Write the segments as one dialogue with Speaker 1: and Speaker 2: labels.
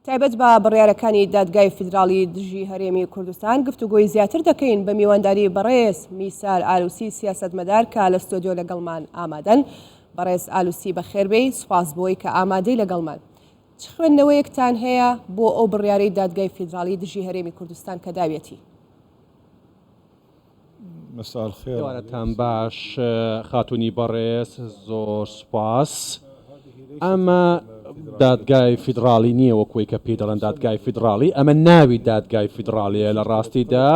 Speaker 1: تایبەت بە بڕیارەکانی دادگای فیدراڵی دژی هەرێمی کوردستان گفتوگۆی زیاتر دەکەین بە میوانداری بەڕێز میسال ئالوسی سیاسەتمەدار کە لە ستۆدیۆ لەگەڵمان ئامادەن. بەڕێز ئالوسی بەخێربێی، سوپاس بۆی کە ئامادەی لەگەڵمان. چ خوێندنەوەیەکتان هەیە بۆ ئەو بڕیارەی دادگای فیدراڵی دژی هەرێمی کوردستان کە داوێتی؟
Speaker 2: مساء الخير.
Speaker 3: دوارەتان باش خاتونی بەڕێز، زۆر سوپاس. ئەمە دادگای فیدراڵی نییە وەکوی کە پێ دەڵێن دادگای فیدراڵی، ئەمە ناوی دادگای فیدراڵیە. لە ڕاستیدا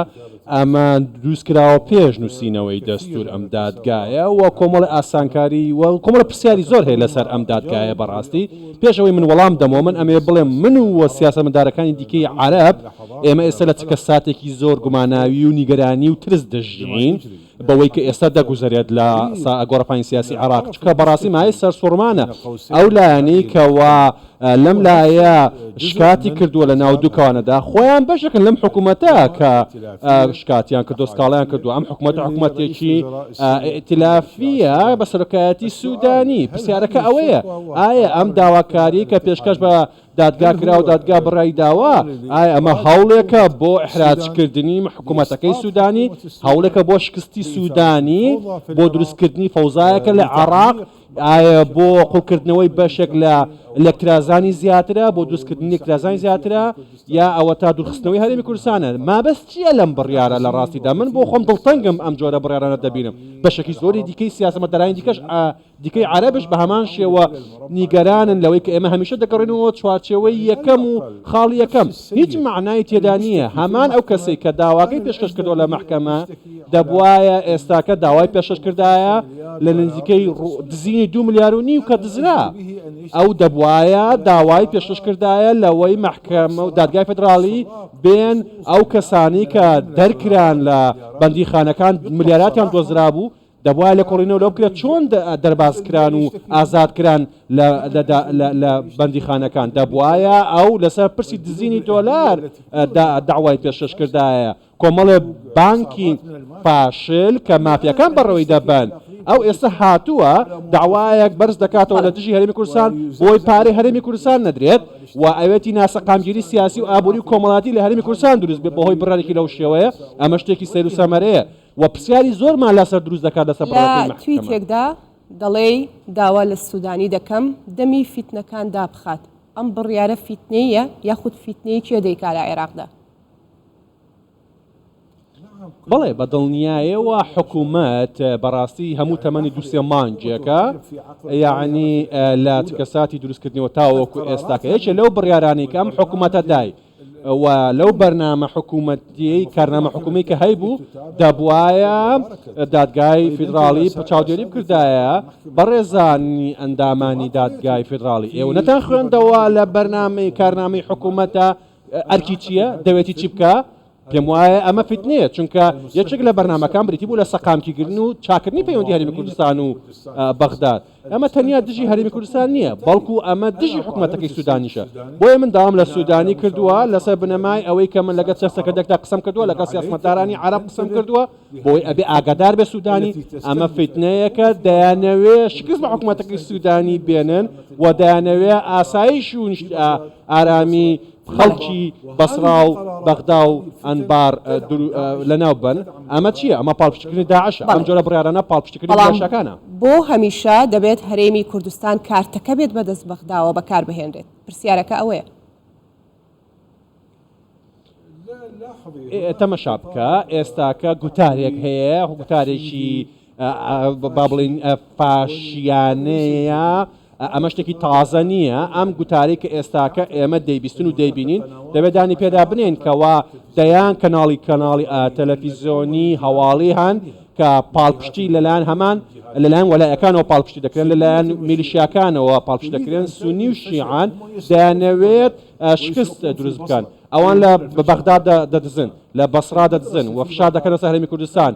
Speaker 3: ئەمە دروستکراوە پێش نووسینەوەی دەستور ئەم دادگایە و کۆمەڵی ئاسانکاری و کۆمەڵە پرسیاری زۆر هەیە لەسەر ئەم دادگایە. بەڕاستی پێشەوەی من وەڵام دەمەوە، من ئەمێ بڵێم من و سیاسەتمەدارەکانی دیکەی عەرەب ئێمە ئێستا لە چکە ساتێکی زۆر گوماناوی و نیگەرانی و ترس دەژین بەوەی کە ئێستا دەگوزارێت لە گۆڕەپانی سیاسی عێراق، چکە بەڕاستی مای سەرسوڕمانە ئەو لایەنەی کەوا لەم لایە شکاتی کردووە لە ناو دووکانەدا خۆیان بەشەکەن لەم حکوومەتە کە شکاتیان کردو، سکاڵیان کردو. ئەم حکوومەتێکی ئائتلافیە بە سەرۆکایەتی سوودانی. پرسیارەکە ئەوەیە ئایا ئەم داواکاری کە پێشکەش بە دادگا کرا و دادگا بڕای داوا ئایا ئەمە هەوڵێکە بۆ ئیحراجکردنی حکوومەتەکەی سوودانی، هەوڵێکە بۆ شکستی سوودانی، بۆ دروستکردنی فەوزایەکە لە عێراق، ئایا بۆ قوڵکردنەوەی بەشێک لە ئەلێکترازانی زیاترە، بۆ دروستکردنی ئەلێکترازانی زیاترە، یا ئەوە تا دوورخستنەوەی هەرێمی کوردستانە؟ مابەست چییە لەم بڕیارە؟ لە ڕاستیدا من بۆ خۆم دڵتەنگم ئەم جۆرە بڕیارانە دەبینم. بەشێکی زۆری دیکەی سیاسەتمەدارانی دیکەش دیکەی عەرەبش بە هەمان شێوە نیگەرانن لەوەی کە ئێمە هەمیشە دەگەڕێنەوە چوارچێوەی یەکەم و خاڵی یەکەم. هیچ معنای تێدا نییە. هەمان ئەو کەسەی کە داواکەی پێشکەش کردووە لە مەحکەمە دەبوایە ئێستاکە داوای پێشکەش کردایە لە نزیکەی دزینی 2.5 ملیار و کە دزرا، ئەو دەبوایە داوای پێشکەش کردایە لەوەی مەحکەمە و دادگای فیدراڵی بێن ئەو کەسانی کە دەرکران لە بەندیخانەکان ملیاراتیان دۆزرا بوو، دەبوایە لە کۆڕینەوە لەو بکرێت چۆن دەربازکران و ئازادکران لە بەندیخانەکان. دەبوایە ئەو لەسەر پرسی دزینی دۆلار داوای پێشکەش کردایە. کۆمەڵێ بانکی فاشل کە مافیەکان بەڕەوەی دەبن، ئەو ئێستا هاتووە داوایەک بەرز دەکاتەوە لە دژی هەرێمی کوردستان بۆی پارەی هەرێمی کوردستان نەدرێت و ئەوێتی ناسەقامگیری سیاسی و ئابووری و کۆمەڵاتی لە هەرێمی کوردستان دروست بێت بەهۆی بڕارێکی لەو شێوەیە. ئەمە شتێکی سەیر و سەمەرەیە و پرسیاری زۆرمان لەسەر دروست دەکات لەسەر بڕاکەی محکەمە.
Speaker 1: تویتێکدا دەڵێ داوا لە سوودانی دەکەم دەمی فیتنەکان دابخات. ئەم بڕیارە فیتنەیە یاخود فیتنەیەکی دەیکا لە عێراقدا؟
Speaker 3: بەڵێ بە دڵنیایەوە حکوومەت بەڕاستی هەموو تەمەنی 2-3 مانجێکە، یعنی لە کەساتی دروستکردنەوە تاوەکو ئێستاکە یەکێ لەو بڕیارانەی کە ئەم حکوومەتە دای و لەو بەرنامە حکوومەتی کارنامە حکوومی کە هەیبوو دەبوایە دادگای فیدراڵی چاودێری بکردایە بەڕێزانی ئەندامانی دادگای فیدراڵی. ئێوە نەتان خوێندەوە لە بەرنامەی کارنامەی حکوومەتە ئەرکی چییە دەوێتی چی بکە؟ پێم وایە ئەمە فیتنەیە، چونکە یەکێک لە بەرنامەکان بریتی بوو لە سەقامکیکردن و چاکردنی پەیوەندی هەرێمی کوردستان و بەغداد. ئەمە تەنیا دژی هەرێمی کوردستان نییە، بەڵکو ئەمە دژی حکوومەتەکەی سوودانیشە. بۆیە من داوام لە سوودانی کردووە لەسەر بنەمای ئەوەی کە من لەگەڵ سیاسەتمەدارێکدا قسەم کردووە، لەگەڵ سیاسەتمەدارانی عەرەب قسەم کردووە، بۆی ئەبێ ئاگادار بێ سوودانی. ئەمە فیتنەیەکە دەیانەوێ شکست بە حکوومەتەکەی سوودانی بێنن و دەیانەوێ ئاسایش و ئارامی خەڵکی بەسرا و بەغدا و ئەنبار لەناو بن. ئەمە چییە؟ ئەمە پاڵپشتکردنی داعشە. ئەم جۆرە بڕیارانە پاڵپشتکردنی داعشەکانە.
Speaker 1: بۆ هەمیشە دەبێت هەرێمی کوردستان کارتەکە بێت بەدەست بەغداوە بەکاربهێنرێت. پرسیارەکە ئەوەیە.
Speaker 3: تەمەشا بکە ئێستاکە گوتارێک هەیە، گوتارێکی با بڵین فاشیانەیە. ئەمە شتێکی تازە نییە. ئەم گوتارەی کە ئێستاکە ئێمە دەیبیستن و دەیبینین دەبێت دانی پێدا بنێن کەوا دەیان کەناڵی تەلەڤیزیۆنی هەواڵی هەن کە پاڵپشتی لەلایەن هەمان لەلایەن وەلایەکانەوە پاڵپشتی دەکرێن، لەلایەن میلیشیاکانەوە پاڵپشتی دەکرێن. سونی و شیعان دەیانەوێت شکست دروست بکەن. ئەوان لە بەغداد دەدزن، لە بەسرا دەدزن و فشار دەکەنە سەر هەرێمی کوردستان.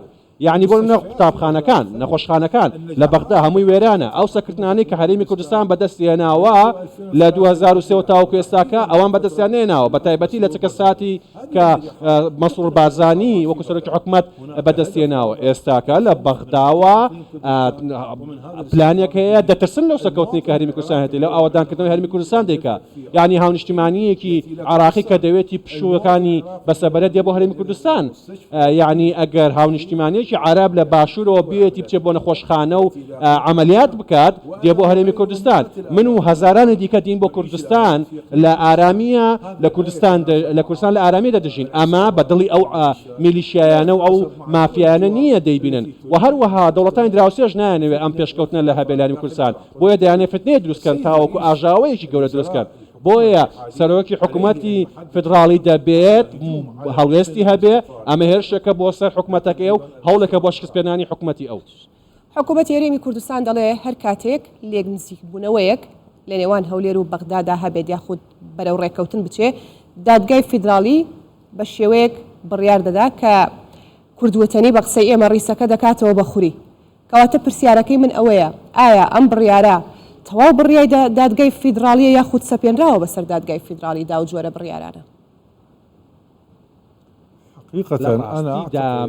Speaker 3: یعنی بۆ نە قوتابخانەکان نەخۆشخانەکان لە بەغدا هەمووی وێرانە ئەو سەکردانەی کە هەرێمی کوردستان بەدەستێناوە لە 2023 تاوەکو ئێستاکە ئەوان بەدەستیان نێناوە بە تایبەتی لە چەکە ساتی کە مەسوور بارزانی وەکو سەرۆکی حکومەت بەدەستێناوە ئێستاکە لە بەغداوە پلانێک هەیە دەترسن لەو سەرکەوتنی کە هەرێمی کوردستان هەیە لەو ئاوادانکردنەوەی هەرێمی کوردستان دەیکا یعنی هاونیشتیمانیەکی عراقی کە دەوێتی پشووەکانی بەسەبەرە دێ بۆ هەرێمی کوردستان یعنی ئەگەر هاونیشتیمانیەکی عرب لە باشوورەوە بێتی بچێت بۆ نەخۆشخانە و عملیات بکات دێ بۆ هەرێمی کوردستان من و هەزارانی دیکە دین بۆ کوردستان لە ئارامیە لە کوردستان لە ئارامی دەدەژین ئەمە بە دڵی ئەو میلیشیایانە و ئەو مافیانە نییە دەیبینن و هەروەها دەوڵەتانی دراوسێژ نایانەوێت ئەم پێشکەوتنە لە هەبێلانی کوردستان بۆیە دەیانێت فتنەیە دروستکەن تاوەکو ئاژاوەیەکی گەورە دروستکەن بۆیە سەرۆکی حکوومەتی فدراڵی دەبێت هەڵوێستی هەبێ ئەمە هێرشێکە بۆ سەر حکوومەتەکەی و هەوڵێکە بۆ شکستپێنانی حکوومەتی ئەو
Speaker 1: حکوومەت هەرێمی کوردستان دەڵێ هەر کاتێک لێک نزیک بوونەوەیەک لە نێوان هەولێر و بەغدادا هەبێت یاخود بەرەو ڕێکەوتن بچێ دادگای فیدراڵی بە شێوەیەک بڕیار دەدا کە کوردوەتەنی بە قسەی ئێمە ڕیسەکە دەکاتەوە بە خوری کەواتە پرسیارەکەی من ئەوەیە ئایا ئەم بڕیارە تەواو بڕیای دادگای فیدراڵیە یاخود سەپێنراوە بەسەر دادگای فیدراڵی دا و جۆرە بڕیارانە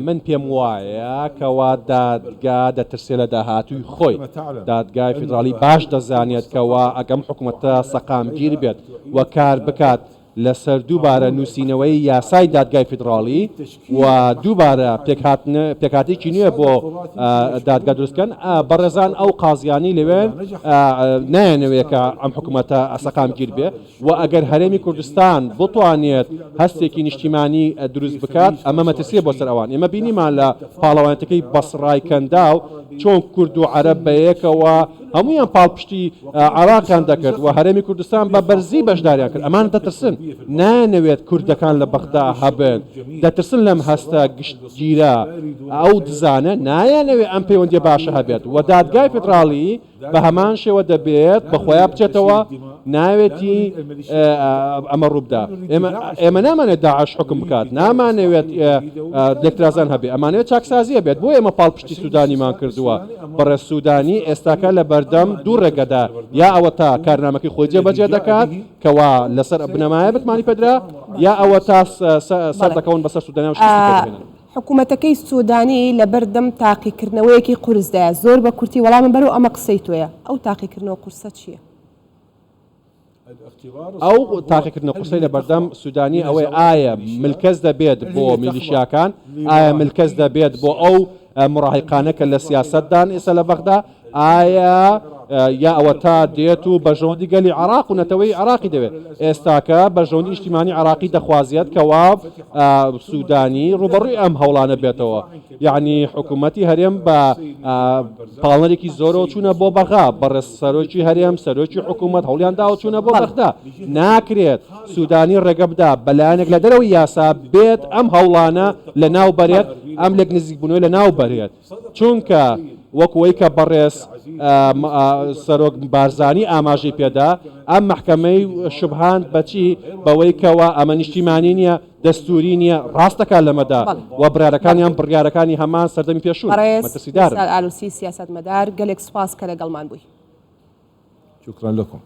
Speaker 3: من پێم وایە کەوا دادگا دەترسێ لە داهاتووی خۆی دادگای فیدراڵی باش دەزانێت کەوا ئەگەم حکوومەتە سەقامگیر بێت و کار بکات لەسەر دووبارە نووسینەوەی یاسای دادگای فیدراڵی و دووبارە پێکاتێکی نوێ بۆ دادگا دروستکەن بەڕێزان ئەو قازیانی لەوێن نایەنەوەیەکە ئەم حکوومەتە سەقامگیر بێ و ئەگەر هەرێمی کوردستان بتوانێت هەستێکی نیشتیمانی دروست بکات ئەمە مەترسیە بۆ سەر ئەوان ئێمە بینیمان لە پاڵەوانەتەکەی بەسڕای کەندا و چۆن کورد و عەرەب بەیەکەوە هەمویان پاڵپشتی عراقیان دەکرد و هەرێمی کوردستان بە بەرزی بەشداریان کرد ئەمان دەترسن نانەوێت کوردەکان لە بەغدا هەبن دەترسن لەم هەستە گشتگیرە ئەو دزانە نایانەوێت ئەم پەیوەندیە باشە هەبێت و دادگای فیدراڵی بە هەمان شێوە دەبێت بە خۆیان بچێتەوە ناوێتی ئەمە ڕووبدا ئێمە نامانێت داعش حکم بکات نامانەوێت دەکترازان هەبێ ئەمانەوێت چاکسازیە بێت بۆ ئێمە پاڵپشتی سوودانیمان کردووە بەڕێز سوودانی ئێستاکە لە بەردەم دوو ڕێگەدا یا ئەوە تا کارنامەکەی خۆی جێبەجێ دەکات کەوا لەسەر بنەمایە بتمانی پێدرا یا ئەوە تا سەر دەکەون بەسەر سوودانی و
Speaker 1: حکوومەتەکەی سوودانی لە بەردەم تاقیکردنەوەیەکی قورسدایە زۆر بە کورتی وەڵامی بەرەو ئەمە قسەی تۆیە ئەو تاقیکردنەوە قورسە چییە؟
Speaker 3: ئەو تاقیکردنە قورسەی لە بەردەم سوودانی ئەوەی ئایا ملکەز دەبێت بۆ میلیشیاکان ئایا ملکەز دەبێت بۆ ئەو مڕاهقانەکە لە سیاسەتدان ئێستا لە بەغدا ئایا یا ئەوە تا دێت و بەژەوندی گەلی عراق و نەتەوەی عراقی دەوێت ئێستاکە بەژەوندی نیشتیمانی عراقی دەخوازیێت کەوا سوودانی ڕوبەڕووی ئەم هەوڵانە بێتەوە یعنی حکوومەتی هەرێم بە پاڵنەرێکی زۆرەوە چوونە بۆ بەغا بەڕێز سەرۆکی هەرێم سەرۆکی حکوومەت هەوڵیان داوە چوونە بۆ بەغدا ناکرێت سوودانی ڕێگە بدا بەلایەنێک لە دەرەوەی یاسا بێت ئەم هەوڵانە لە ناو بەرێت ئەم لێک نزیک بوونەوەی لە ناو بەرێت چونکە وەکوەی کە بەڕێز سەرۆک بارزانی ئاماژەی پێدا ئەم محکەمەی شوبهان بەچی بەوەی کەوە ئەمە نیشتیمانی نییە دەستوری نییە ڕاستەکان لەمەدا و برارەکانیان بڕیارەکانی هەمان سەردەمی پێشوو
Speaker 1: مەترسیدار ئالوسی سیاسەتمەدار گەلێک سوپاس کە لەگەڵمان بووی.
Speaker 2: شكرا لكم.